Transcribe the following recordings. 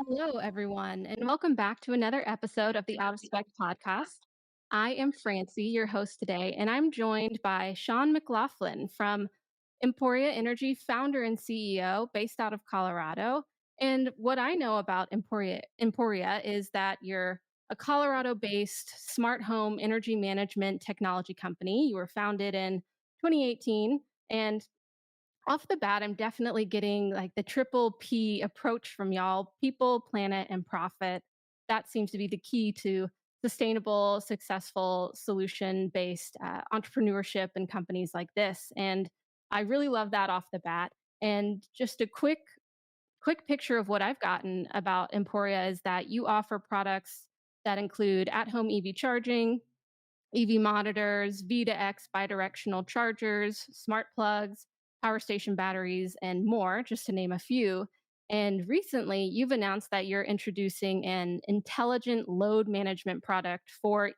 Hello, everyone, and welcome back to another episode of the Out of Spec podcast. I am Francie, your host today, and I'm joined by Shawn McLaughlin from Emporia Energy, founder and CEO based out of Colorado. And what I know about Emporia is that you're a Colorado based smart home energy management technology company. You were founded in 2018. And off the bat, I'm definitely getting like the triple P approach from y'all: people, planet, and profit. That seems to be the key to sustainable, successful, solution based entrepreneurship and companies like this. And I really love that off the bat. And just a quick picture of what I've gotten about Emporia is that you offer products that include at home EV charging, EV monitors, V to X bidirectional chargers, smart plugs, power station batteries, and more, just to name a few. And recently, you've announced that you're introducing an intelligent load management product for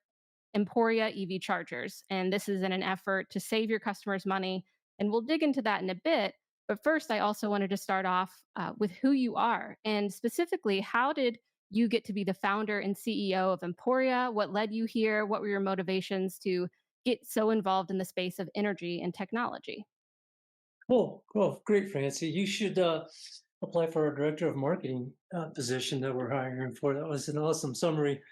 Emporia EV chargers. And this is in an effort to save your customers money. And we'll dig into that in a bit. But first, I also wanted to start off with who you are, and specifically, how did you get to be the founder and CEO of Emporia? What led you here? What were your motivations to get so involved in the space of energy and technology? Cool, cool, great, Francie. You should apply for our director of marketing position that we're hiring for. That was an awesome summary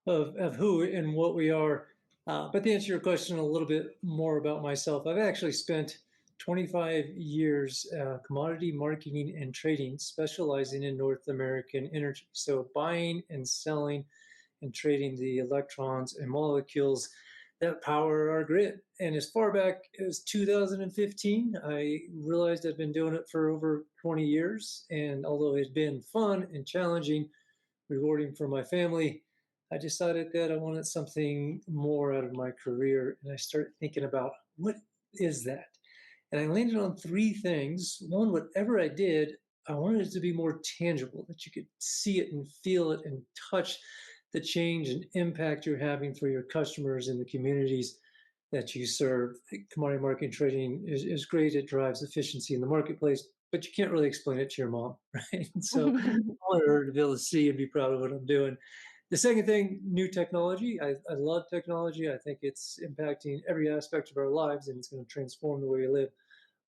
of who and what we are. But to answer your question a little bit more about myself, I've actually spent 25 years commodity marketing and trading, specializing in North American energy. So buying and selling and trading the electrons and molecules that power our grid. And as far back as 2015, I realized I'd been doing it for over 20 years. And although it had been fun and challenging, rewarding for my family, I decided that I wanted something more out of my career. And I started thinking about what is that? And I landed on three things. One, whatever I did, I wanted it to be more tangible, that you could see it and feel it and touch the change and impact you're having for your customers and the communities that you serve. Commodity market trading is great. It drives efficiency in the marketplace, but you can't really explain it to your mom, right? And so I wanted her to be able to see and be proud of what I'm doing. The second thing, new technology. I love technology. I think it's impacting every aspect of our lives, and it's going to transform the way we live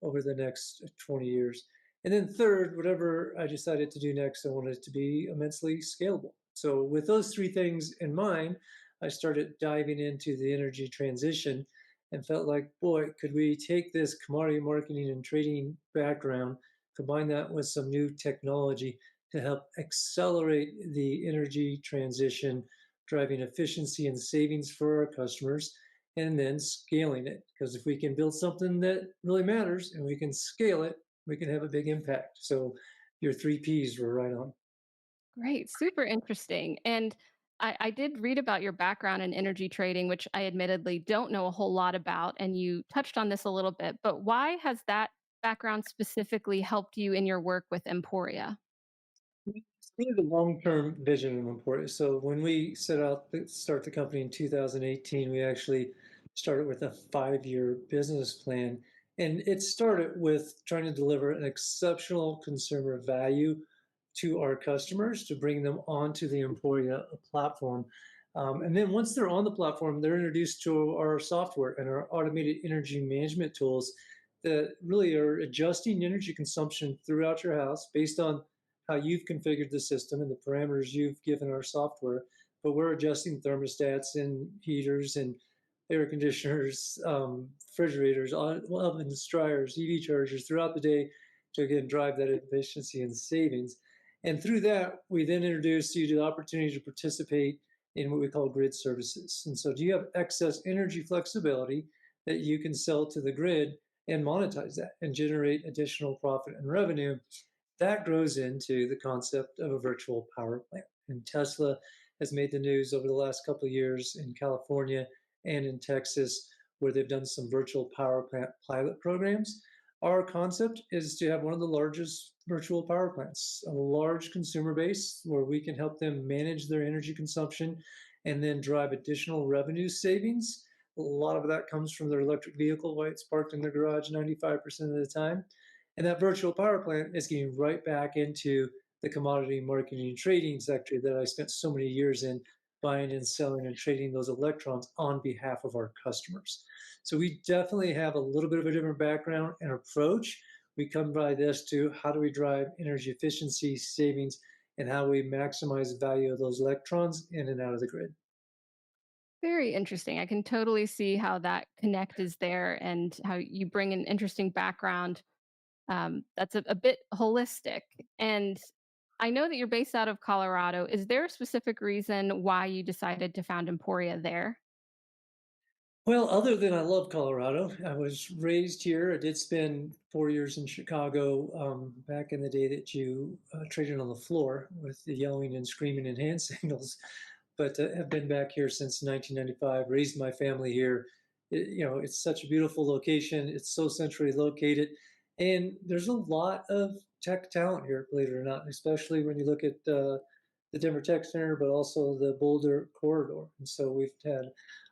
over the next 20 years. And then third, whatever I decided to do next, I wanted it to be immensely scalable. So with those three things in mind, I started diving into the energy transition and felt like, boy, could we take this commodity marketing and trading background, combine that with some new technology to help accelerate the energy transition, driving efficiency and savings for our customers, and then scaling it. Because if we can build something that really matters and we can scale it, we can have a big impact. So your three Ps were right on. Great, super interesting. And I did read about your background in energy trading, which I admittedly don't know a whole lot about. And you touched on this a little bit, but why has that background specifically helped you in your work with Emporia? It's really the long-term vision of Emporia. So when we set out to start the company in 2018, we actually started with a 5-year business plan. And it started with trying to deliver an exceptional consumer value to our customers to bring them onto the Emporia platform. And then once they're on the platform, they're introduced to our software and our automated energy management tools that really are adjusting energy consumption throughout your house based on how you've configured the system and the parameters you've given our software. But we're adjusting thermostats and heaters and air conditioners, refrigerators, ovens, dryers, EV chargers throughout the day to again drive that efficiency and savings. And through that, we then introduce you to the opportunity to participate in what we call grid services. And so, do you have excess energy flexibility that you can sell to the grid and monetize that and generate additional profit and revenue? That grows into the concept of a virtual power plant. And Tesla has made the news over the last couple of years in California and in Texas, where they've done some virtual power plant pilot programs. Our concept is to have one of the largest virtual power plants, a large consumer base where we can help them manage their energy consumption and then drive additional revenue savings. A lot of that comes from their electric vehicle while it's parked in their garage 95% of the time. And that virtual power plant is getting right back into the commodity marketing and trading sector that I spent so many years in, buying and selling and trading those electrons on behalf of our customers. So we definitely have a little bit of a different background and approach. We come by this to how do we drive energy efficiency savings and how we maximize the value of those electrons in and out of the grid. Very interesting. I can totally see how that connect is there and how you bring an interesting background that's a bit holistic. And I know that you're based out of Colorado. Is there a specific reason why you decided to found Emporia there? Well, other than I love Colorado, I was raised here. I did spend 4 years in Chicago back in the day that you traded on the floor with the yelling and screaming and hand signals. But have been back here since 1995. Raised my family here. It's such a beautiful location. It's so centrally located, and there's a lot of tech talent here, believe it or not. Especially when you look at the Denver Tech Center, but also the Boulder corridor. And so we've had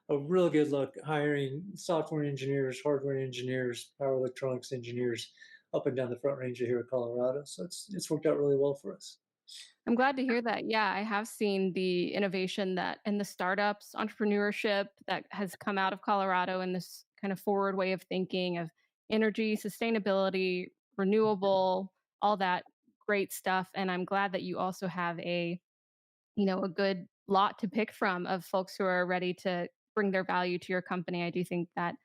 a real good look hiring software engineers, hardware engineers, power electronics engineers up and down the Front Range of here in Colorado. So it's worked out really well for us. I'm glad to hear that. Yeah, I have seen the innovation that and the startups, entrepreneurship that has come out of Colorado and this kind of forward way of thinking of energy, sustainability, renewable, all that great stuff. And I'm glad that you also have a good lot to pick from of folks who are ready to bring their value to your company. I do think that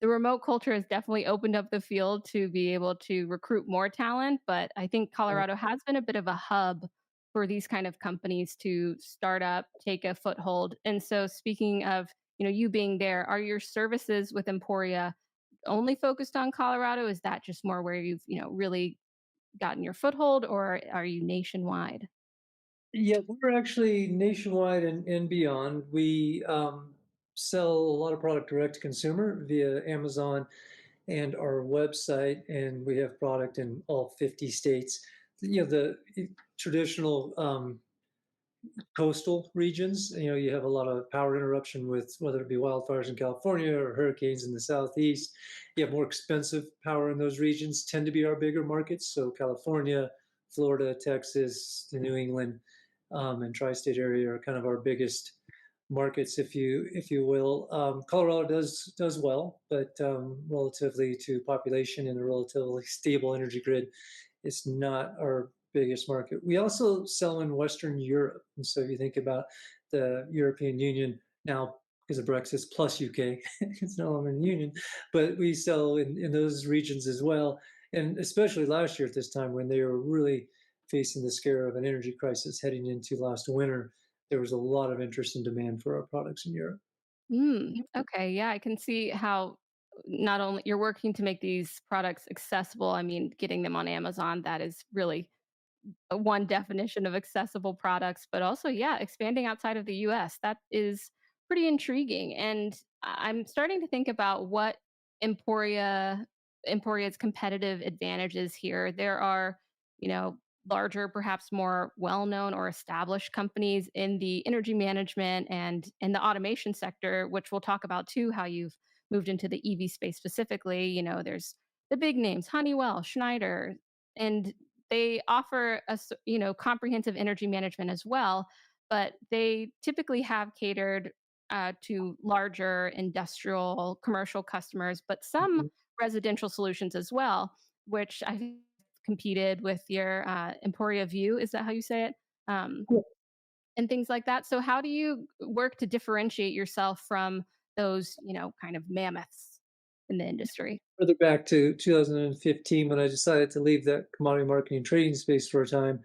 the remote culture has definitely opened up the field to be able to recruit more talent, but I think Colorado has been a bit of a hub for these kind of companies to start up, take a foothold. And so speaking of, you being there, are your services with Emporia only focused on Colorado? Is that just more where you've, really gotten your foothold or are you nationwide? Yeah, we're actually nationwide and beyond. We sell a lot of product direct to consumer via Amazon and our website, and we have product in all 50 states. The traditional coastal regions, you have a lot of power interruption with whether it be wildfires in California or hurricanes in the southeast. You have more expensive power in those regions, tend to be our bigger markets. So California, Florida, Texas, the New England, and tri-state area are kind of our biggest markets, if you will. Colorado does well, but relatively to population and a relatively stable energy grid, it's not our biggest market. We also sell in Western Europe. And so if you think about the European Union now, because of Brexit plus UK, it's no longer in the Union, but we sell in those regions as well. And especially last year at this time when they were really facing the scare of an energy crisis heading into last winter, there was a lot of interest and demand for our products in Europe. Okay, yeah, I can see how not only you're working to make these products accessible, I mean, getting them on Amazon, that is really one definition of accessible products, but also, yeah, expanding outside of the US. That is pretty intriguing. And I'm starting to think about what Emporia Emporia's competitive advantages here. There are, you know, larger, perhaps more well-known or established companies in the energy management and in the automation sector, which we'll talk about too, how you've moved into the EV space specifically. There's the big names, Honeywell, Schneider, and they offer comprehensive energy management as well, but they typically have catered to larger industrial commercial customers, but some Mhm. residential solutions as well, which I competed with your Emporia View. Is that how you say it? Um, and things like that. So how do you work to differentiate yourself from those, kind of mammoths in the industry? Further back to 2015 when I decided to leave that commodity marketing and trading space for a time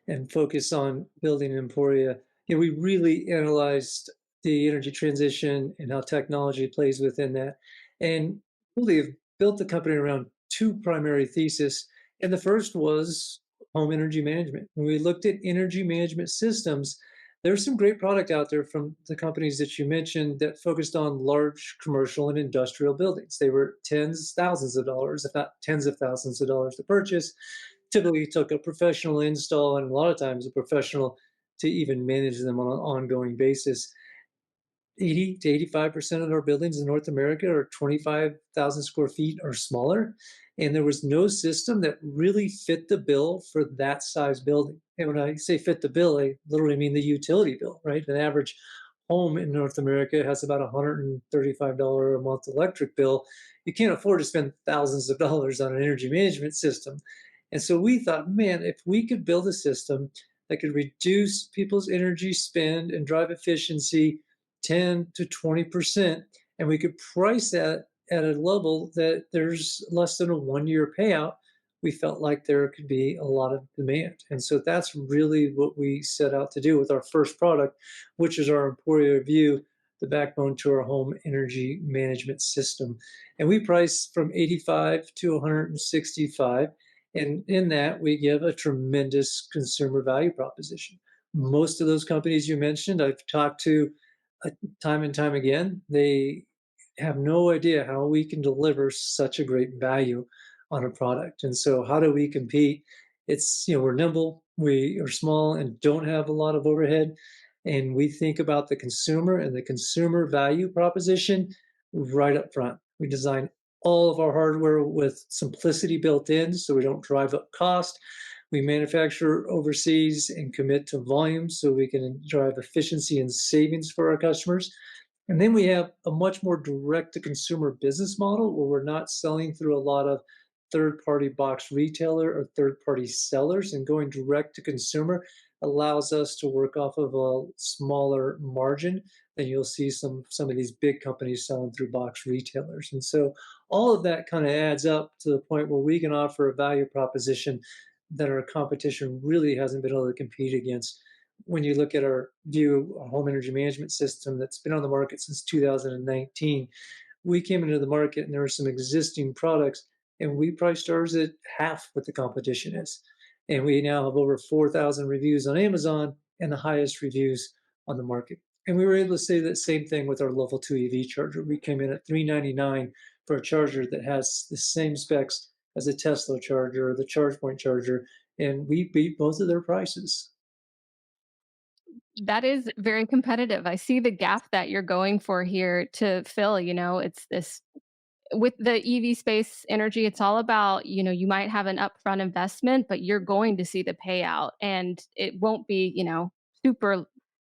and focus on building Emporia. We really analyzed the energy transition and how technology plays within that, and really have built the company around two primary theses. And the first was home energy management. When we looked at energy management systems, there's some great product out there from the companies that you mentioned that focused on large commercial and industrial buildings. They were tens, thousands of dollars, if not tens of thousands of dollars to purchase. Typically took a professional install and a lot of times a professional to even manage them on an ongoing basis. 80 to 85% of our buildings in North America are 25,000 square feet or smaller. And there was no system that really fit the bill for that size building. And when I say fit the bill, I literally mean the utility bill, right? An average home in North America has about $135 a month electric bill. You can't afford to spend thousands of dollars on an energy management system. And so we thought, man, if we could build a system that could reduce people's energy spend and drive efficiency 10 to 20%, and we could price that at a level that there's less than a 1 year payout, we felt like there could be a lot of demand. And so that's really what we set out to do with our first product, which is our Emporia View, the backbone to our home energy management system. And we price from 85 to 165. And in that, we give a tremendous consumer value proposition. Most of those companies you mentioned, I've talked to time and time again. They have no idea how we can deliver such a great value on a product. And so, how do we compete? We're nimble, we are small, and don't have a lot of overhead. And we think about the consumer and the consumer value proposition right up front. We design all of our hardware with simplicity built in so we don't drive up cost. We manufacture overseas and commit to volume so we can drive efficiency and savings for our customers. And then we have a much more direct to consumer business model where we're not selling through a lot of third party box retailer or third party sellers, and going direct to consumer allows us to work off of a smaller margin than you'll see some of these big companies selling through box retailers. And so all of that kind of adds up to the point where we can offer a value proposition that our competition really hasn't been able to compete against. When you look at our View, our home energy management system that's been on the market since 2019, we came into the market and there were some existing products, and we priced ours at half what the competition is. And we now have over 4,000 reviews on Amazon and the highest reviews on the market. And we were able to say that same thing with our level 2 EV charger. We came in at $399 for a charger that has the same specs as a Tesla charger or the ChargePoint charger, and we beat both of their prices. That is very competitive. I see the gap that you're going for here to fill, it's this with the EV space energy, it's all about, you might have an upfront investment, but you're going to see the payout and it won't be, super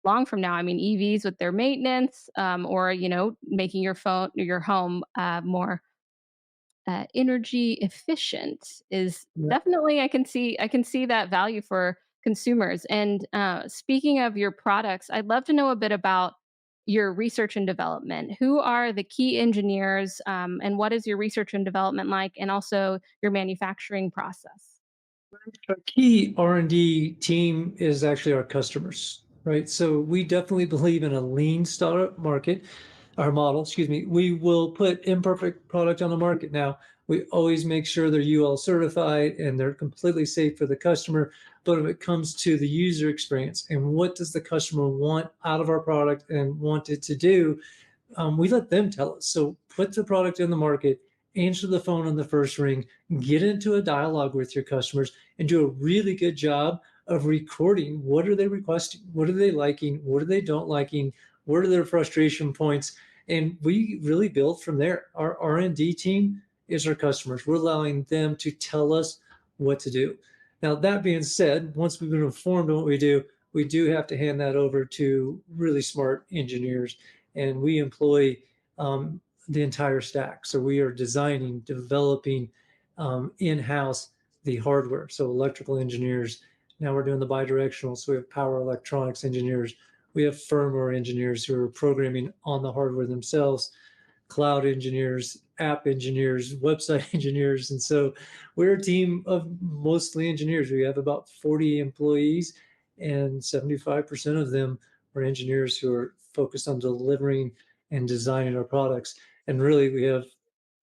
long from now. I mean, EVs with their maintenance, or, making your home more energy efficient is Yeah. definitely I can see that value for consumers. And speaking of your products, I'd love to know a bit about your research and development. Who are the key engineers, and what is your research and development like, and also your manufacturing process? Our key R&D team is actually our customers, right? So we definitely believe in a lean startup market, our model, excuse me. We will put imperfect product on the market. Now, we always make sure they're UL certified and they're completely safe for the customer. But if it comes to the user experience and what does the customer want out of our product and want it to do, we let them tell us. So put the product in the market, answer the phone on the first ring, get into a dialogue with your customers, and do a really good job of recording what are they requesting, what are they liking, what are they don't liking, what are their frustration points, and we really build from there. Our R&D team is our customers. We're allowing them to tell us what to do. Now, that being said, once we've been informed on what we do have to hand that over to really smart engineers, and we employ the entire stack. So we are designing, developing in-house the hardware. So electrical engineers. Now we're doing the bidirectional. So we have power electronics engineers. We have firmware engineers who are programming on the hardware themselves, cloud engineers, app engineers, website engineers. And so we're a team of mostly engineers. We have about 40 employees, and 75% of them are engineers who are focused on delivering and designing our products. And really, we have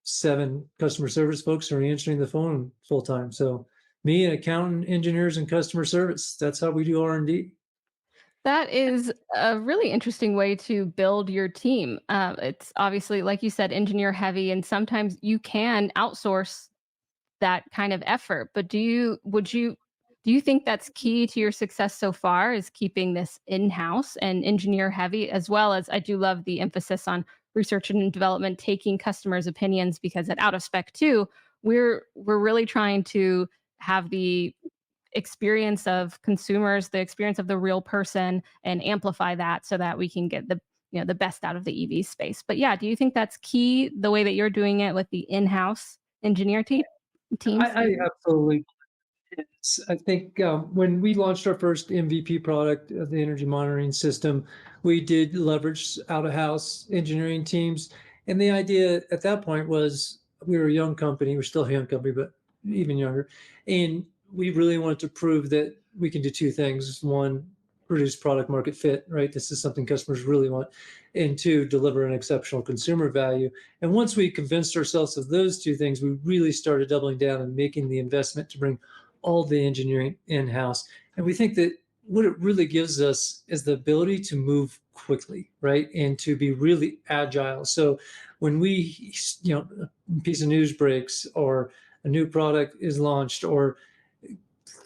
7 customer service folks who are answering the phone full time. So me, an accountant, engineers, and customer service. That's how we do R&D. That is a really interesting way to build your team. It's obviously, like you said, engineer heavy, and sometimes you can outsource that kind of effort. But would you do you think that's key to your success so far, is keeping this in-house and engineer heavy, as well as I do love the emphasis on research and development, taking customers' opinions, because at Out of Spec too, we're really trying to have the experience of consumers, the experience of the real person, and amplify that so that we can get the best out of the EV space. But yeah, do you think that's key, the way that you're doing it with the in-house engineer teams? I absolutely. I think when we launched our first MVP product, the energy monitoring system, we did leverage out of house engineering teams. And the idea at that point was we were a young company, we're still a young company, but even younger. And we really wanted to prove that we can do two things. One, produce product market fit, right? This is something customers really want. And two, deliver an exceptional consumer value. And once we convinced ourselves of those two things, we really started doubling down and making the investment to bring all the engineering in-house. And we think that what it really gives us is the ability to move quickly, right? And to be really agile. So when a piece of news breaks or a new product is launched, or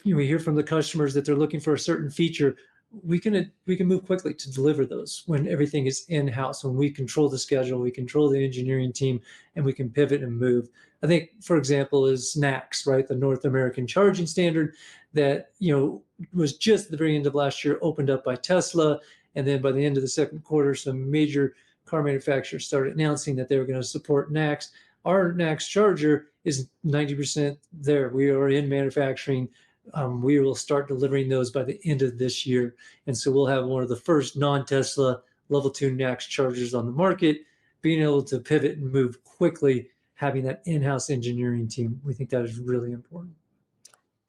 we hear from the customers that they're looking for a certain feature, we can move quickly to deliver those when everything is in-house, when we control the schedule, we control the engineering team, and we can pivot and move. I think, for example, is NACS, right? The North American Charging Standard that, was just at the very end of last year opened up by Tesla. And then by the end of the second quarter, some major car manufacturers started announcing that they were going to support NACS. Our NACS charger is 90% there. We are in manufacturing. We will start delivering those by the end of this year. And so we'll have one of the first non-Tesla level 2 NACS chargers on the market. Being able to pivot and move quickly, having that in-house engineering team, we think that is really important.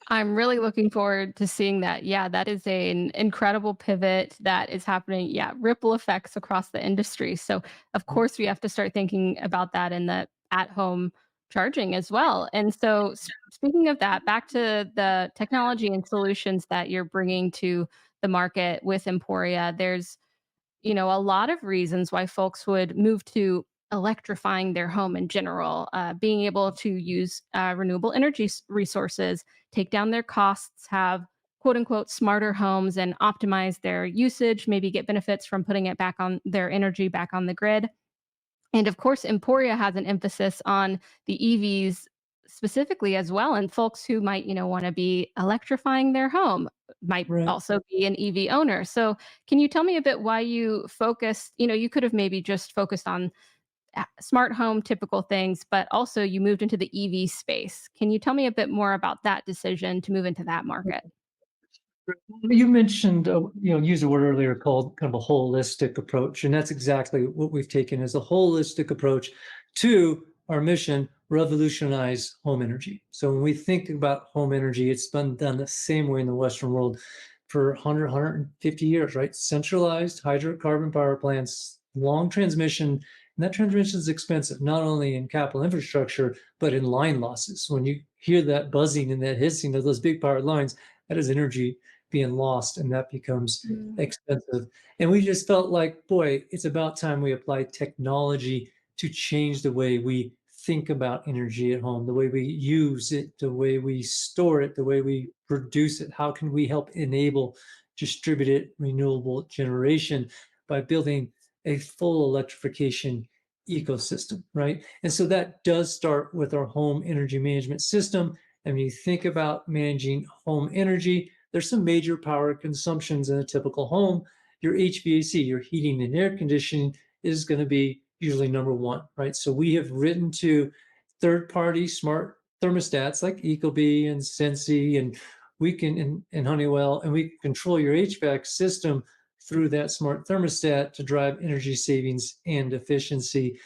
I'm really looking forward to seeing that. Yeah, that is an incredible pivot that is happening. Yeah, ripple effects across the industry. So, of course, we have to start thinking about that in the at home charging as well. And so, speaking of that, back to the technology and solutions that you're bringing to the market with Emporia, there's a lot of reasons why folks would move to electrifying their home in general, being able to use renewable energy resources, take down their costs, have quote unquote smarter homes and optimize their usage, maybe get benefits from putting it back on their energy back on the grid. And of course, Emporia has an emphasis on the EVs specifically as well. And folks who might, want to be electrifying their home might Right. also be an EV owner. So, can you tell me a bit why you focused? You could have maybe just focused on smart home typical things, but also you moved into the EV space. Can you tell me a bit more about that decision to move into that market? You mentioned, used a word earlier called kind of a holistic approach, and that's exactly what we've taken as a holistic approach to our mission, revolutionize home energy. So when we think about home energy, it's been done the same way in the Western world for 150 years, right? Centralized hydrocarbon power plants, long transmission, and that transmission is expensive, not only in capital infrastructure, but in line losses. When you hear that buzzing and that hissing of those big power lines, that is energy being lost, and that becomes Mm. expensive. And we just felt like, boy, it's about time we applied technology to change the way we think about energy at home, the way we use it, the way we store it, the way we produce it. How can we help enable distributed renewable generation by building a full electrification ecosystem, right? And so that does start with our home energy management system. And when you think about managing home energy, there's some major power consumptions in a typical home. Your HVAC, your heating and air conditioning, is going to be usually number one, right? So we have written to third-party smart thermostats like Ecobee and Sensi, and we can and Honeywell, and we can control your HVAC system through that smart thermostat to drive energy savings and efficiency.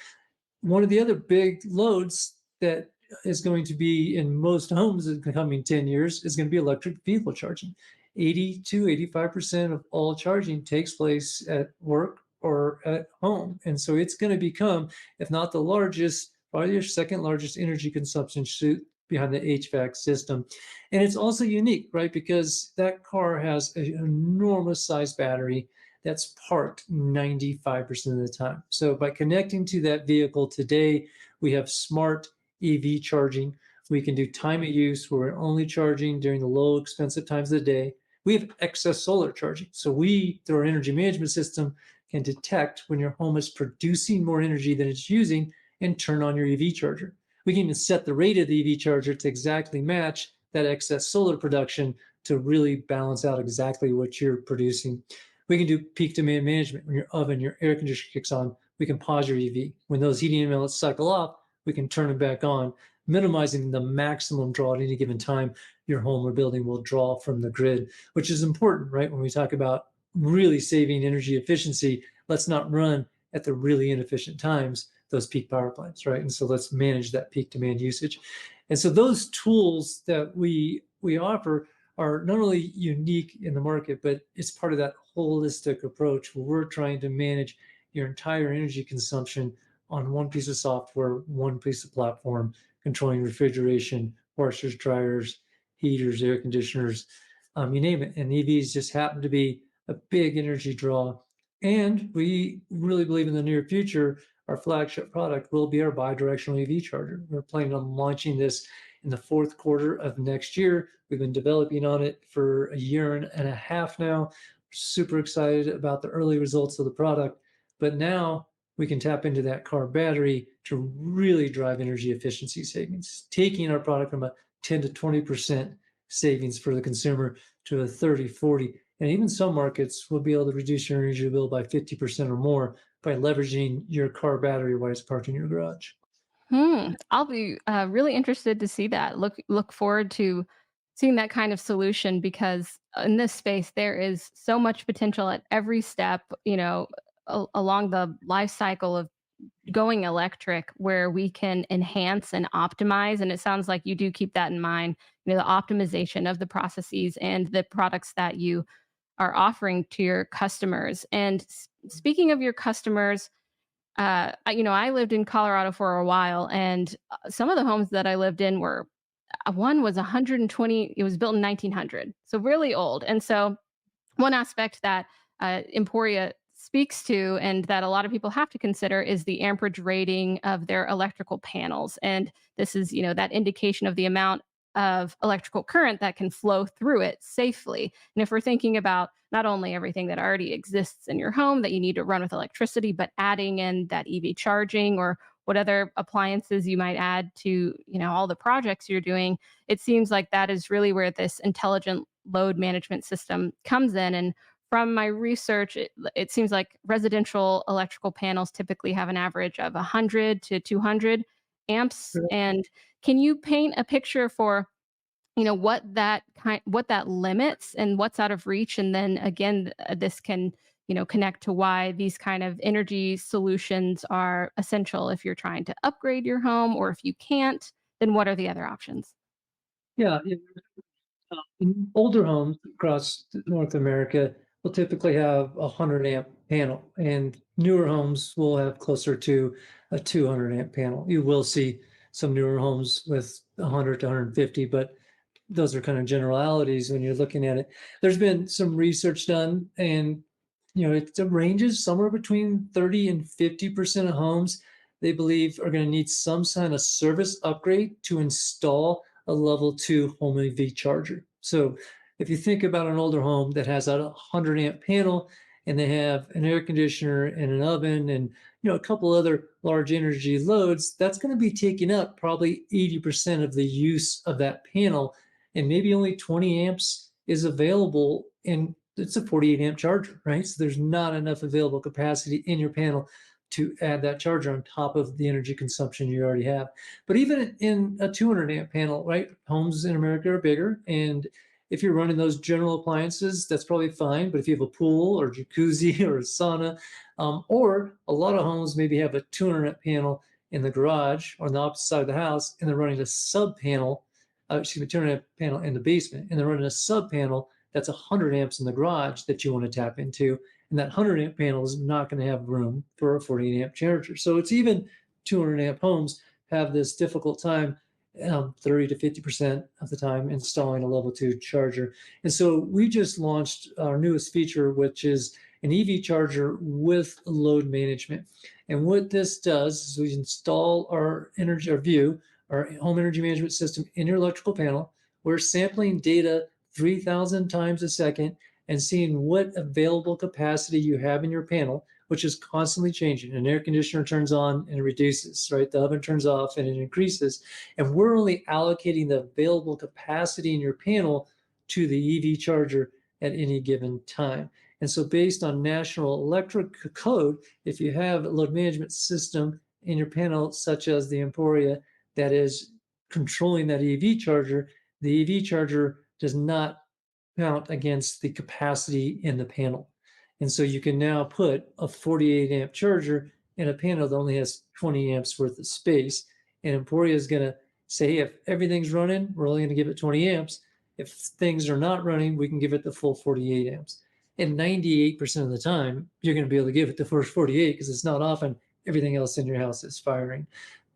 One of the other big loads that is going to be in most homes in the coming 10 years is going to be electric vehicle charging. 80 to 85% of all charging takes place at work or at home. And so it's going to become, if not the largest, probably your second largest energy consumption suit behind the HVAC system. And it's also unique, right? Because that car has an enormous size battery that's parked 95% of the time. So by connecting to that vehicle today, we have smart EV charging. We can do time of use where we're only charging during the low expensive times of the day. We have excess solar charging. So we, through our energy management system, can detect when your home is producing more energy than it's using and turn on your EV charger. We can even set the rate of the EV charger to exactly match that excess solar production to really balance out exactly what you're producing. We can do peak demand management. When your oven, your air conditioner kicks on, we can pause your EV. When those heating elements cycle off, we can turn it back on, minimizing the maximum draw at any given time your home or building will draw from the grid, which is important, right? When we talk about really saving energy efficiency, let's not run at the really inefficient times, those peak power plants, right? And so let's manage that peak demand usage. And so those tools that we offer are not only unique in the market, but it's part of that holistic approach where we're trying to manage your entire energy consumption on one piece of software, one piece of platform, controlling refrigeration, washers, dryers, heaters, air conditioners, you name it. And EVs just happen to be a big energy draw. And we really believe in the near future, our flagship product will be our bi-directional EV charger. We're planning on launching this in the fourth quarter of next year. We've been developing on it for a year and a half now. We're super excited about the early results of the product. But now we can tap into that car battery to really drive energy efficiency savings, taking our product from a 10 to 20% savings for the consumer to a 30, 40, and even some markets will be able to reduce your energy bill by 50% or more by leveraging your car battery while it's parked in your garage. I'll be really interested to see that. Look forward to seeing that kind of solution because in this space there is so much potential at every step. Along the life cycle of going electric, where we can enhance and optimize. And it sounds like you do keep that in mind. The optimization of the processes and the products that you are offering to your customers. And speaking of your customers, I lived in Colorado for a while, and some of the homes that I lived in were one was 120. It was built in 1900, so really old. And so, one aspect that Emporia speaks to, and that a lot of people have to consider, is the amperage rating of their electrical panels. And this is, that indication of the amount of electrical current that can flow through it safely. And if we're thinking about not only everything that already exists in your home that you need to run with electricity, but adding in that EV charging or what other appliances you might add to, all the projects you're doing, it seems like that is really where this intelligent load management system comes in. And from my research, it seems like residential electrical panels typically have an average of 100 to 200 amps. And can you paint a picture for what that limits and what's out of reach? And then again, this can connect to why these kind of energy solutions are essential if you're trying to upgrade your home, or if you can't, then what are the other options? Yeah, in older homes across North America will typically have a 100 amp panel, and newer homes will have closer to a 200 amp panel. You will see some newer homes with 100 to 150, but those are kind of generalities when you're looking at it. There's been some research done, and it ranges somewhere between 30 and 50% of homes they believe are going to need some kind of service upgrade to install a level 2 home EV charger. So if you think about an older home that has a 100 amp panel and they have an air conditioner and an oven and a couple other large energy loads, that's going to be taking up probably 80% of the use of that panel, and maybe only 20 amps is available, and it's a 48 amp charger, right? So there's not enough available capacity in your panel to add that charger on top of the energy consumption you already have. But even in a 200 amp panel, right? Homes in America are bigger, and if you're running those general appliances, that's probably fine. But if you have a pool or jacuzzi or a sauna, or a lot of homes maybe have a 200 amp panel in the garage or on the opposite side of the house, and they're running a sub panel, 200 amp panel in the basement, and they're running a sub panel that's 100 amps in the garage that you want to tap into. And that 100 amp panel is not going to have room for a 48 amp charger. So it's even 200 amp homes have this difficult time, 30 to 50% of the time, installing a level 2 charger. And so we just launched our newest feature, which is an EV charger with load management. And what this does is we install our energy, our View, our home energy management system in your electrical panel. We're sampling data 3,000 times a second and seeing what available capacity you have in your panel, which is constantly changing. An air conditioner turns on and it reduces, right? The oven turns off and it increases. And we're only allocating the available capacity in your panel to the EV charger at any given time. And so, based on National Electric Code, if you have a load management system in your panel, such as the Emporia, that is controlling that EV charger, the EV charger does not count against the capacity in the panel. And so you can now put a 48 amp charger in a panel that only has 20 amps worth of space. And Emporia is going to say, hey, if everything's running, we're only going to give it 20 amps. If things are not running, we can give it the full 48 amps. And 98% of the time, you're going to be able to give it the first 48 because it's not often everything else in your house is firing.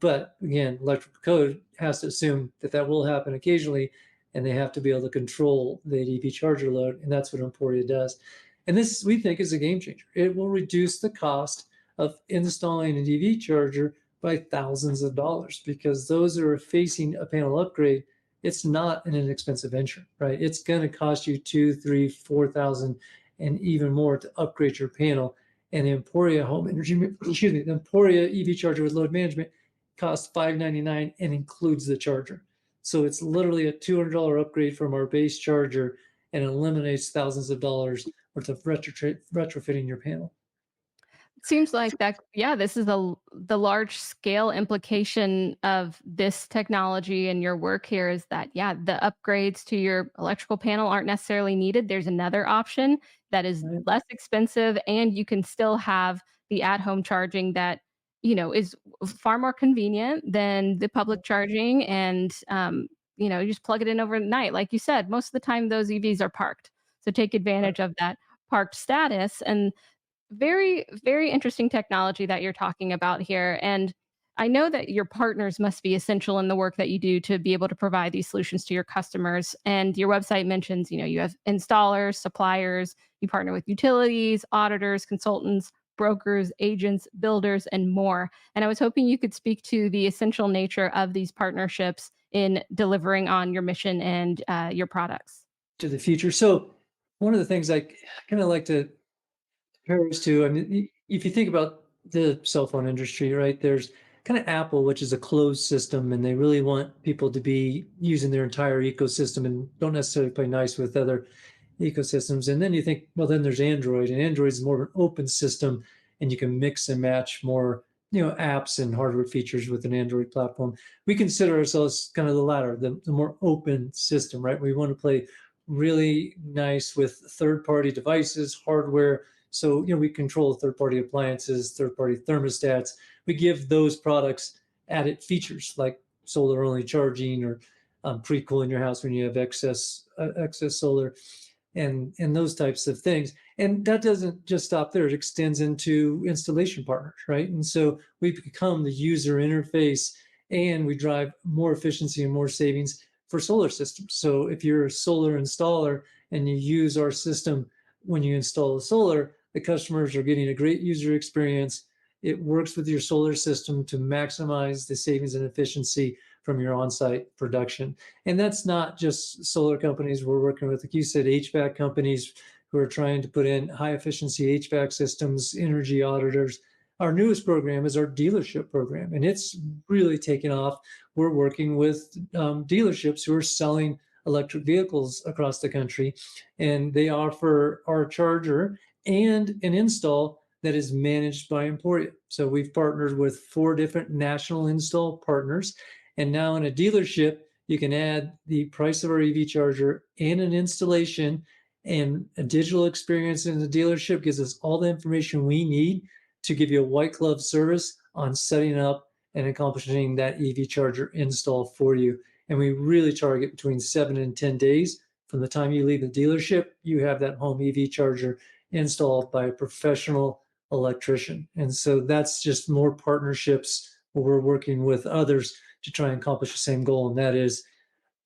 But again, electrical code has to assume that that will happen occasionally, and they have to be able to control the EV charger load, and that's what Emporia does. And this, we think, is a game changer. It will reduce the cost of installing an EV charger by thousands of dollars, because those who are facing a panel upgrade, it's not an inexpensive venture, right? It's going to cost you 2, 3, 4,000 and even more to upgrade your panel. And the Emporia home energy, excuse me, the Emporia EV charger with load management costs $599 and includes the charger. So it's literally a $200 upgrade from our base charger and eliminates thousands of dollars worth of retrofitting your panel. Seems like that, yeah, this is the large scale implication of this technology and your work here is that, yeah, the upgrades to your electrical panel aren't necessarily needed. There's another option that is Right? less expensive, and you can still have the at-home charging that, is far more convenient than the public charging, and, you just plug it in overnight. Like you said, most of the time those EVs are parked. So take Right. advantage of that parked status, and very, very interesting technology that you're talking about here. And I know that your partners must be essential in the work that you do to be able to provide these solutions to your customers. And your website mentions, you have installers, suppliers, you partner with utilities, auditors, consultants, brokers, agents, builders, and more. And I was hoping you could speak to the essential nature of these partnerships in delivering on your mission and your products. To the future. So one of the things I kind of like to compare us to, I mean, if you think about the cell phone industry, right? There's kind of Apple, which is a closed system, and they really want people to be using their entire ecosystem and don't necessarily play nice with other ecosystems. And then you think, well, then there's Android, and Android is more of an open system, and you can mix and match more, apps and hardware features with an Android platform. We consider ourselves kind of the latter, the more open system, right? We want to play really nice with third-party devices, hardware. So, we control third-party appliances, third-party thermostats. We give those products added features like solar-only charging or pre-cooling your house when you have excess solar and those types of things. And that doesn't just stop there. It extends into installation partners, right? And so we become the user interface and we drive more efficiency and more savings for solar systems. So if you're a solar installer and you use our system when you install the solar, the customers are getting a great user experience. It works with your solar system to maximize the savings and efficiency from your on-site production. And that's not just solar companies we're working with, like you said, HVAC companies who are trying to put in high efficiency HVAC systems, energy auditors. Our newest program is our dealership program, and it's really taken off. We're working with dealerships who are selling electric vehicles across the country, and they offer our charger and an install that is managed by Emporia. So we've partnered with 4 different national install partners. And now in a dealership, you can add the price of our EV charger and an installation, and a digital experience in the dealership gives us all the information we need to give you a white glove service on setting up and accomplishing that EV charger install for you. And we really target between 7 and 10 days from the time you leave the dealership, you have that home EV charger installed by a professional electrician. And so that's just more partnerships where we're working with others to try and accomplish the same goal, and that is,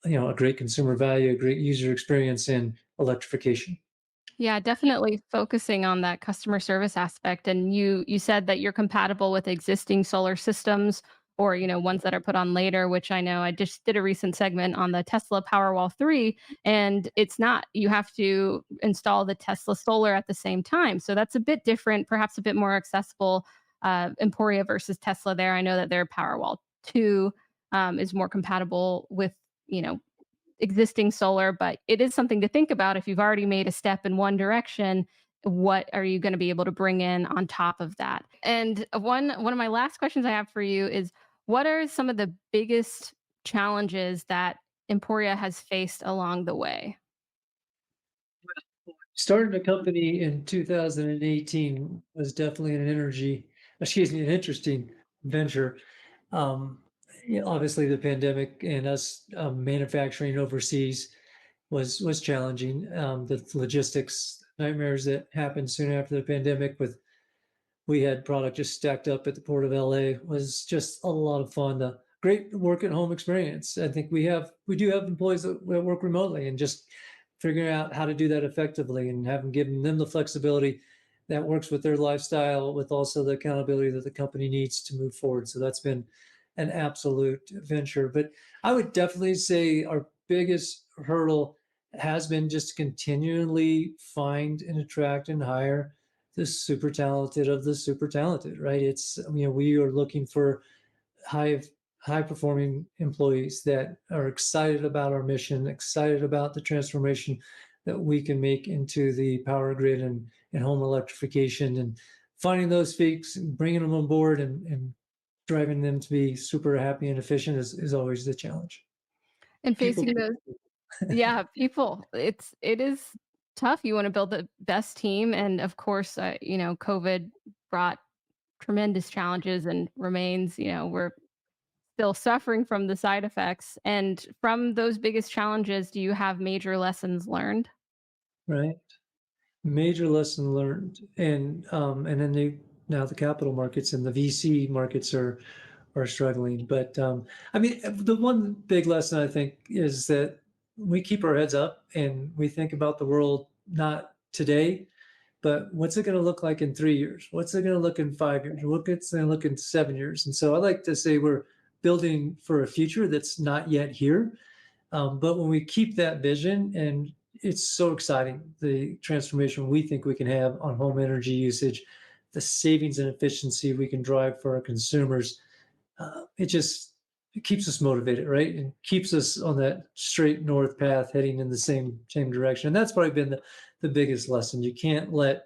a great consumer value, a great user experience in electrification. Yeah, definitely focusing on that customer service aspect. And you said that you're compatible with existing solar systems or, ones that are put on later, which I know I just did a recent segment on the Tesla Powerwall 3, and it's not. You have to install the Tesla solar at the same time. So that's a bit different, perhaps a bit more accessible, Emporia versus Tesla there. I know that their Powerwall 2 is more compatible with, you know, existing solar, but it is something to think about if you've already made a step in one direction. What are you going to be able to bring in on top of that? And one of my last questions I have for you is, what are some of the biggest challenges that Emporia has faced along the way? Starting a company in 2018 was definitely an interesting venture. Um, yeah, obviously, the pandemic and us manufacturing overseas was challenging. The logistics nightmares that happened soon after the pandemic, with we had product just stacked up at the port of LA, was just a lot of fun. The great work at home experience. I think we do have employees that work remotely, and just figuring out how to do that effectively and having given them the flexibility that works with their lifestyle, with also the accountability that the company needs to move forward. So that's been an absolute venture. But I would definitely say our biggest hurdle has been just continually find and attract and hire the super talented of the super talented, right? We are looking for high high performing employees that are excited about our mission, excited about the transformation that we can make into the power grid and home electrification, and finding those folks, bringing them on board, and driving them to be super happy and efficient is always the challenge. And People. facing those, yeah, people. It is tough. You want to build the best team, and of course, COVID brought tremendous challenges and remains. We're still suffering from the side effects. And from those biggest challenges, do you have major lessons learned? Right. Major lesson learned, and then now the capital markets and the VC markets are struggling. But I mean, the one big lesson I think is that we keep our heads up and we think about the world not today, but what's it going to look like in 3 years? What's it going to look in 5 years? What's it going to look in 7 years? And so I like to say we're building for a future that's not yet here, but when we keep that vision, and it's so exciting, the transformation we think we can have on home energy usage, the savings and efficiency we can drive for our consumers, it keeps us motivated, right? And keeps us on that straight north path, heading in the same direction. And that's probably been the biggest lesson. You can't let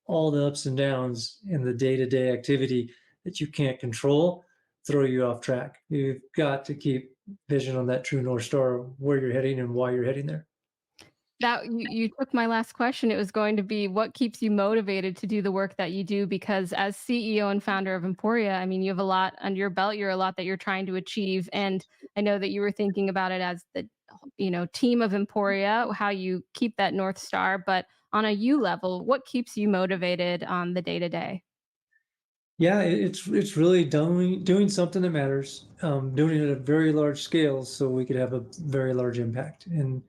all the ups and downs in the day-to-day activity that you can't control throw you off track. You've got to keep vision on that true north star, where you're heading and why you're heading there. That you took my last question. It was going to be, what keeps you motivated to do the work that you do? Because as CEO and founder of Emporia, I mean, you have a lot under your belt. You're a lot that you're trying to achieve, and I know that you were thinking about it as the team of Emporia, how you keep that north star. But on a you level, what keeps you motivated on the day to day? Yeah, it's really doing something that matters, doing it at a very large scale, so we could have a very large impact, and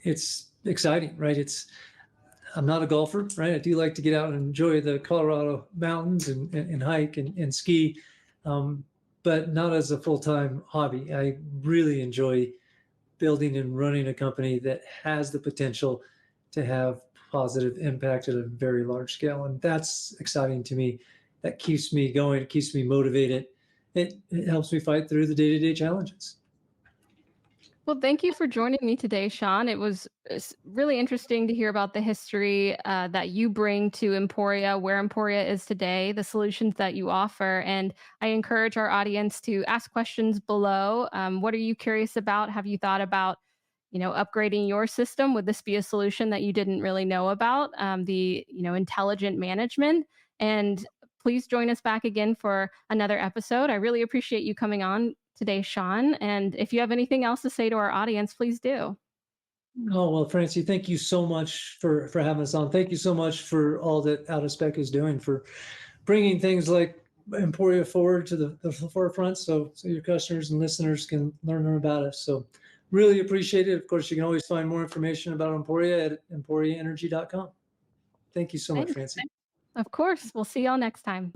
it's exciting, right? I'm not a golfer, right? I do like to get out and enjoy the Colorado mountains and hike and ski, um, but not as a full time hobby. I really enjoy building and running a company that has the potential to have positive impact at a very large scale. And that's exciting to me. That keeps me going, it keeps me motivated. It helps me fight through the day-to-day challenges. Well, thank you for joining me today, Shawn. It was really interesting to hear about the history that you bring to Emporia, where Emporia is today, the solutions that you offer. And I encourage our audience to ask questions below. What are you curious about? Have you thought about, upgrading your system? Would this be a solution that you didn't really know about? Intelligent management. And please join us back again for another episode. I really appreciate you coming on today, Shawn. And if you have anything else to say to our audience, please do. Oh, well, Francie, thank you so much for having us on. Thank you so much for all that Out of Spec is doing, for bringing things like Emporia forward to the forefront, so your customers and listeners can learn more about us. So really appreciate it. Of course, you can always find more information about Emporia at emporiaenergy.com. Thank you so much, Thanks. Francie. Of course. We'll see y'all next time.